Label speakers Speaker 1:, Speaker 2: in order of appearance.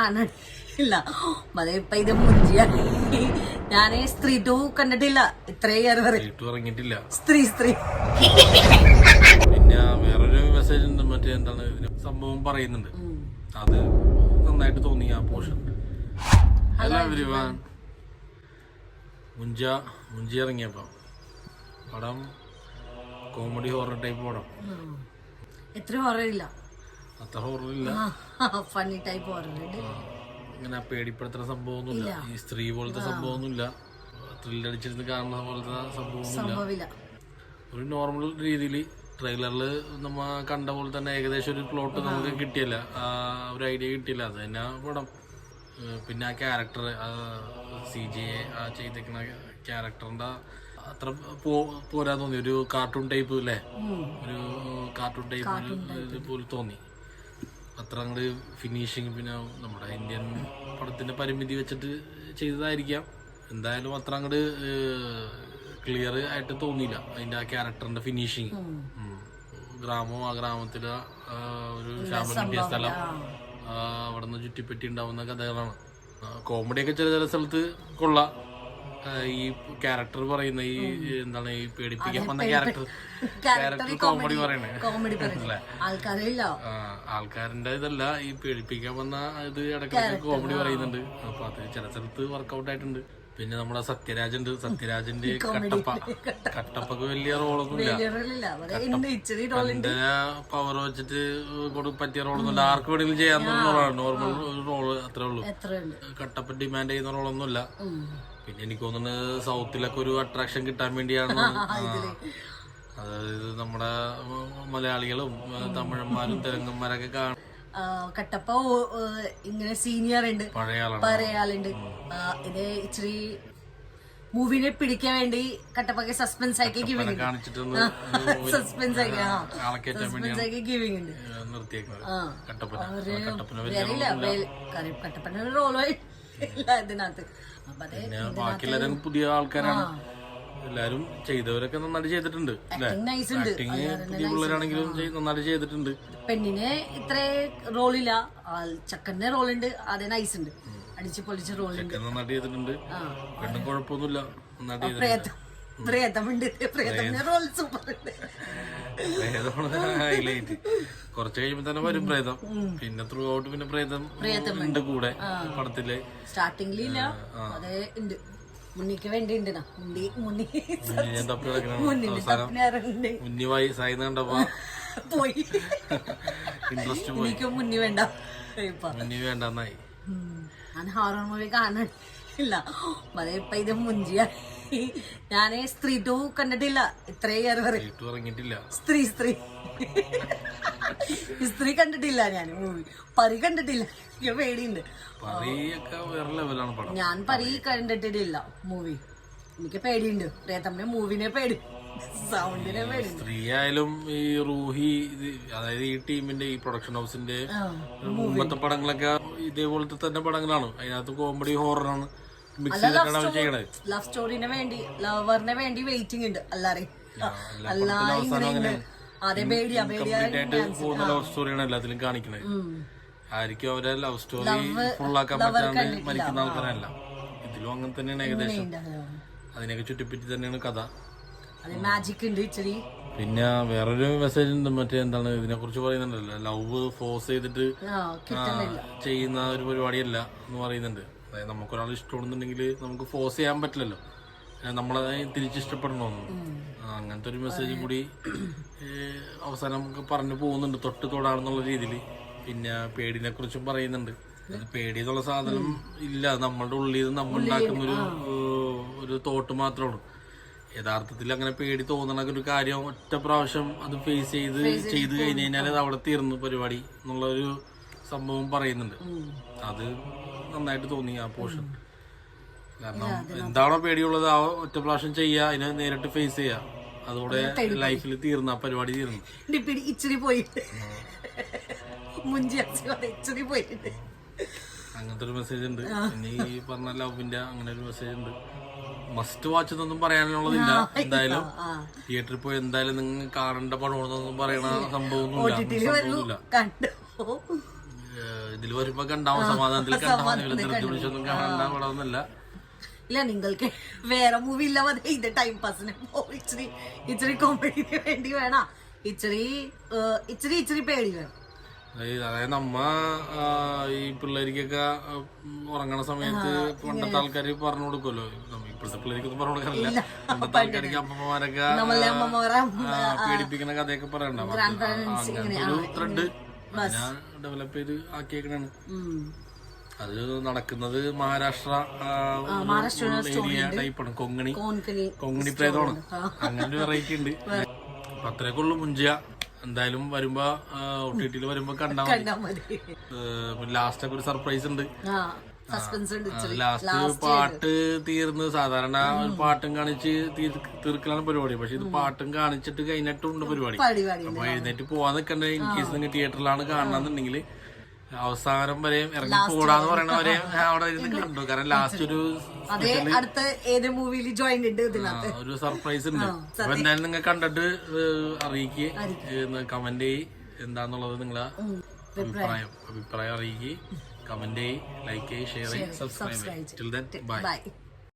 Speaker 1: കാണാനില്ല. ഇപ്പൊ ഇത് മുഞ്ചിയ ഞാന് സ്ത്രീ 2 കണ്ടിട്ടില്ല ഇത്രയേറെ
Speaker 2: ഇറങ്ങിയിട്ടില്ല.
Speaker 1: സ്ത്രീ
Speaker 2: പിന്നെ വേറൊരു മെസ്സേജ് ഉണ്ട്, മറ്റേ എന്താണ് സംഭവം പറയുന്നുണ്ട്. അത് നന്നായിട്ട് തോന്നി ആ പോർഷൻ. ഹലോ എവരിവൺ, മുഞ്ചി ഇറങ്ങിയപ്പോ പടം കോമഡി ഹൊറർ ടൈപ്പ് പടം.
Speaker 1: എത്ര ഹൊററില്ല,
Speaker 2: അത്ര ഹൊററില്ല,
Speaker 1: ഫണ്ണി ടൈപ്പ് ഹൊററുണ്ട്.
Speaker 2: ഇങ്ങനെ പേടിപ്പെടുത്തുന്ന സംഭവമൊന്നുമില്ല, ഈ സ്ത്രീ പോലത്തെ സംഭവമൊന്നുമില്ല, ത്രില്ലടിച്ചിരുന്ന് കാണുന്ന പോലത്തെ സംഭവമൊന്നുമില്ല. ഒരു നോർമൽ രീതിയിൽ ട്രെയിലറിൽ നമ്മ കണ്ട പോലെ തന്നെ ഏകദേശം ഒരു പ്ലോട്ട് നമുക്ക് കിട്ടിയല്ല, ഒരു ഐഡിയ കിട്ടിയില്ല. അത് തന്നെ പടം. പിന്നെ ആ ക്യാരക്ടർ CGI ആ ചെയ്തേക്കുന്ന ക്യാരക്ടറിന്റെ അത്ര പോരാ തോന്നി. ഒരു കാർട്ടൂൺ ടൈപ്പ് അല്ലേ, ഒരു കാർട്ടൂൺ ടൈപ്പ് പോലെ തോന്നി. അത്ര അങ്ങോട്ട് ഫിനിഷിങ്, പിന്നെ നമ്മുടെ ഇന്ത്യൻ പടത്തിന്റെ പരിമിതി വെച്ചിട്ട് ചെയ്തതായിരിക്കാം. എന്തായാലും അത്ര അങ്ങോട്ട് ക്ലിയർ ആയിട്ട് തോന്നിയില്ല അതിന്റെ ആ ക്യാരക്ടറിന്റെ ഫിനിഷിങ്. ആ ഗ്രാമത്തിലെ ഒരു ശാപനീയ സ്ഥലം, അവിടെ നിന്ന് ചുറ്റിപ്പറ്റി ഉണ്ടാവുന്ന കഥകളാണ്. കോമഡിയൊക്കെ ചില സ്ഥലത്ത് കൊള്ളാം. ഈ ക്യാരക്ടർ പറയുന്ന ഈ എന്താണ്, ഈ പേടിപ്പിക്കാൻ വന്ന ക്യാരക്ടർ കോമഡി പറയണേ അല്ലേ, ആൾക്കാരുടെ ഇതല്ല, ഈ പേടിപ്പിക്കാൻ വന്ന ഇത് ഇടയ്ക്കിടയ്ക്ക് കോമഡി പറയുന്നുണ്ട്. അപ്പൊ അത് ചില സ്ഥലത്ത് വർക്കൗട്ട് ആയിട്ടുണ്ട്. പിന്നെ നമ്മുടെ സത്യരാജന്റെ കട്ടപ്പക്ക് വലിയ റോളൊന്നുമില്ല. കട്ടപ്പന്റെ പവർ വെച്ചിട്ട് പറ്റിയ റോളൊന്നുമില്ല. ആർക്ക് വേണമെങ്കിലും ചെയ്യാവുന്ന റോളാണ്, നോർമൽ റോള് അത്രേ ഉള്ളൂ. കട്ടപ്പ ഡിമാൻഡ് ചെയ്യുന്ന റോളൊന്നുമില്ല. പിന്നെ എനിക്ക് തോന്നുന്നത് സൗത്തിലൊക്കെ ഒരു അട്രാക്ഷൻ കിട്ടാൻ വേണ്ടിയാണ്. അതായത് നമ്മുടെ മലയാളികളും തമിഴന്മാരും തെലുങ്കന്മാരൊക്കെ കാണും.
Speaker 1: കട്ടപ്പ ഇങ്ങനെ സീനിയർ ഉണ്ട്, പഴയ ആളുണ്ട്. ഇത് ഇച്ചിരി മൂവിനെ പിടിക്കാൻ വേണ്ടി കട്ടപ്പക്ക് സസ്പെൻസ് ആക്കി ഗിവിംഗ് ഉണ്ട്. സസ്പെൻസ് ആക്കി ഗിവിംഗ് ഉണ്ട്. കട്ടപ്പന റോളോ ഇല്ല ഇതിനകത്ത്.
Speaker 2: ബാക്കിയെല്ലാരും പുതിയ ആൾക്കാരാണ്. എല്ലാരും ചെയ്തവരൊക്കെ നന്നായിട്ട് ചെയ്തിട്ടുണ്ട്. പുതിയ പിള്ളേരാണെങ്കിലും നന്നായിട്ട് ചെയ്തിട്ടുണ്ട്.
Speaker 1: പെണ്ണിന് ഇത്ര റോളില്ല, ചക്കന്റെ റോളുണ്ട്, അത് നൈസ് ഉണ്ട്, അടിച്ചു പൊളിച്ച റോളുണ്ട്,
Speaker 2: നന്നായിട്ട് ചെയ്തിട്ടുണ്ട്. പെണ്ണും കുഴപ്പമൊന്നുമില്ല, നന്നായിട്ട്
Speaker 1: പ്രേതമുണ്ട്, പ്രേതത്തിന്റെ റോൾ സൂപ്പർ ഉണ്ട്.
Speaker 2: ഹൈലൈറ്റ്. കുറച്ച് കഴിയുമ്പോ തന്നെ വരും പ്രേതം. പിന്നെ ത്രൂ ഔട്ട് പിന്നെ പ്രേതം ഉണ്ട് കൂടെ പടത്തില്.
Speaker 1: സ്റ്റാർട്ടിംഗിലില്ല, അത് ഉണ്ട്, മുന്നിക്ക് വേണ്ടി ഉണ്ട്.
Speaker 2: മുന്നി വയസ്സായി കണ്ടപ്പോ
Speaker 1: പോയി,
Speaker 2: ഇൻട്രസ്റ്റ് പോയി.
Speaker 1: മുന്നി വേണ്ട,
Speaker 2: മുന്നി വേണ്ടെന്നായി.
Speaker 1: ഞാൻ ഹൊറർ മൂവി കാണാനില്ല. ഇപ്പൊ ഇത് മുഞ്ചിയ ഞാന് സ്ത്രീ 2 കണ്ടിട്ടില്ല ഇത്രയേറെ
Speaker 2: ഇറങ്ങിയിട്ടില്ല.
Speaker 1: സ്ത്രീ കണ്ടിട്ടില്ല ഞാൻ. മൂവി പരി കണ്ടിട്ടില്ല, എനിക്ക് പേടിയുണ്ട്. ഞാൻ പരി കണ്ടിട്ടില്ല മൂവി, എനിക്ക് പേടിയുണ്ട്. പ്രേതമ്മ മൂവിനെ പേടി, സൗണ്ടിനെ പേടി.
Speaker 2: സ്ത്രീ ആയാലും ഈ റൂഹി, അതായത് ഈ ടീമിന്റെ ഈ പ്രൊഡക്ഷൻ ഹൗസിന്റെ മുമ്പത്തെ പടങ്ങളൊക്കെ ഇതേപോലത്തെ തന്നെ പടങ്ങളാണ്. അതിനകത്ത് കോമഡി ഹൊററാണ് മിക്സ് ചെയ്തിട്ടാണ് ചെയ്യണത്.
Speaker 1: ലവ് സ്റ്റോറിനെ വേണ്ടി, ലവറിനെ വേണ്ടി വെയിറ്റിംഗ് ഉണ്ട്.
Speaker 2: ലവ് സ്റ്റോറിയാണ് എല്ലാത്തിലും കാണിക്കണത്. ആയിരിക്കും അവരെ ലവ് സ്റ്റോറി ഫുള്ളാക്കാൻ പറ്റാണ്ട് മരിക്കുന്ന ആൾക്കാരല്ല. ഇതിലും അങ്ങനെ തന്നെയാണ് ഏകദേശം. അതിനൊക്കെ ചുറ്റിപ്പറ്റി തന്നെയാണ് കഥ.
Speaker 1: മാജിക് ഉണ്ട് ഇച്ചിരി.
Speaker 2: പിന്നെ വേറൊരു മെസ്സേജ് ഉണ്ട്, മറ്റേ എന്താണ് ഇതിനെ കുറിച്ച് പറയുന്നുണ്ടല്ലോ, ലവ് ഫോഴ്സ് ചെയ്തിട്ട് ചെയ്യുന്ന ഒരു പരിപാടിയല്ല എന്ന് പറയുന്നുണ്ട്. അതായത് നമുക്കൊരാൾ ഇഷ്ടമാണെന്നുണ്ടെങ്കിൽ നമുക്ക് ഫോഴ്സ് ചെയ്യാൻ പറ്റില്ലല്ലോ, നമ്മളത് തിരിച്ചിഷ്ടപ്പെടണമെന്ന്. അങ്ങനത്തെ ഒരു മെസ്സേജും കൂടി അവസാനം നമുക്ക് പറഞ്ഞു പോകുന്നുണ്ട്, തൊട്ട് തൊടാണെന്നുള്ള രീതിയിൽ. പിന്നെ പേടിനെ കുറിച്ചും പറയുന്നുണ്ട്. പേടി എന്നുള്ള സാധനം ഇല്ല, നമ്മളുടെ ഉള്ളിൽ നമ്മൾ ഉണ്ടാക്കുന്ന ഒരു തോട്ട് മാത്രമാണ്. യഥാർത്ഥത്തിൽ അങ്ങനെ പേടി തോന്നണ ഒരു കാര്യം ഒറ്റ പ്രാവശ്യം അത് ഫേസ് ചെയ്ത് കഴിഞ്ഞ് കഴിഞ്ഞാൽ അത് അവിടെ തീർന്നു പരിപാടി എന്നുള്ളൊരു സംഭവം പറയുന്നുണ്ട്. അത് നന്നായിട്ട് തോന്നി ആ പോർഷൻ. കാരണം എന്താണോ പേടിയുള്ളത് ആ ഒറ്റ പ്രാവശ്യം ചെയ്യുക, അതിനെ നേരിട്ട് ഫേസ് ചെയ്യുക, അതോടെ ലൈഫിൽ തീർന്ന പരിപാടി തീർന്നു.
Speaker 1: ഇച്ചിരി പോയിട്ട്
Speaker 2: അങ്ങനത്തെ ഒരു മെസ്സേജ് ഉണ്ട്. പിന്നെ ഈ പറഞ്ഞ ലവിന്റെ അങ്ങനെ ഒരു മെസ്സേജ് ഉണ്ട്. മസ്റ്റ് വാച്ച് എന്നൊന്നും പറയാനുള്ളതില്ല. എന്തായാലും തിയേറ്ററിൽ പോയി എന്തായാലും നിങ്ങൾ കാണേണ്ട പടമാണെന്നൊന്നും പറയണ സംഭവമൊന്നുമില്ല. ഇതിൽ വരുമ്പോ കണ്ടാവും, സമാധാനത്തിൽ കണ്ടാൽ വിളിച്ചൊന്നും കാണാൻ പടമൊന്നുമല്ല.
Speaker 1: ഇല്ല, നിങ്ങൾക്ക് വേറെ മൂവി ഇല്ല മതി ഇത് ടൈം പാസിന് ഇച്ചിരി കോമഡിക്ക് വേണ്ടി വേണം, ഇച്ചിരി പേടി വേണം.
Speaker 2: അതായത് നമ്മ ഈ പിള്ളേർക്കൊക്കെ ഉറങ്ങണ സമയത്ത് പണ്ടത്തെ ആൾക്കാര് പറഞ്ഞു കൊടുക്കുമല്ലോ, ഇപ്പോഴത്തെ പിള്ളേർക്കൊന്നും പറഞ്ഞു കൊടുക്കാറില്ല. പണ്ടത്തെ ആൾക്കാർക്ക് അമ്മമാരൊക്കെ പേടിപ്പിക്കുന്ന കഥയൊക്കെ പറയണ്ടാവും. അങ്ങനത്തെ ഒരു ത്രെഡ് ഞാൻ ഡെവലപ്പ് ചെയ്ത് ആക്കിയേക്കണാണ്. അത് നടക്കുന്നത് മഹാരാഷ്ട്ര ഏരിയ ടൈപ്പാണ്, കൊങ്ങണി പ്രേതമാണ്. അങ്ങനെ ഒരു വെറൈറ്റി ഉണ്ട്. അത്രയൊക്കെ ഉള്ളു മുഞ്ചിയ. എന്തായാലും വരുമ്പോ OTT വരുമ്പോ കണ്ടാ മതി. ലാസ്റ്റ് ഒക്കെ ഒരു സർപ്രൈസ് ഉണ്ട്. ലാസ്റ്റ് പാട്ട് തീർന്ന് സാധാരണ ഒരു പാട്ടും കാണിച്ച് തീർക്കലാണ് പരിപാടി. പക്ഷെ ഇത് പാട്ടും കാണിച്ചിട്ട് കഴിഞ്ഞിട്ടുണ്ട് പരിപാടി. അപ്പൊ എഴുന്നേറ്റ് പോവാൻ നിൽക്കണ്ടേ. ഇൻ കേസ് നിങ്ങൾ തിയേറ്ററിലാണ് കാണണമെന്നുണ്ടെങ്കിൽ അവസാനം വരെ ഇറങ്ങി പോടാന്ന് പറയണ വരെ അവിടെ ഇരുന്ന് കണ്ടു. കാരണം ലാസ്റ്റ് ഒരു ഒരു സർപ്രൈസ് ഉണ്ട്. അപ്പൊ എന്തായാലും നിങ്ങൾ കണ്ടിട്ട് അറിയിക്കുക, കമന്റ് ചെയ്യ് എന്താന്നുള്ളത് നിങ്ങളെ അഭിപ്രായം അറിയിക്കുക. കമന്റ് ചെയ്യ്, ലൈക്ക് ചെയ്യ്, ഷെയർ ചെയ്യ്, സബ്സ്ക്രൈബ് ചെയ്യ്. Till then bye.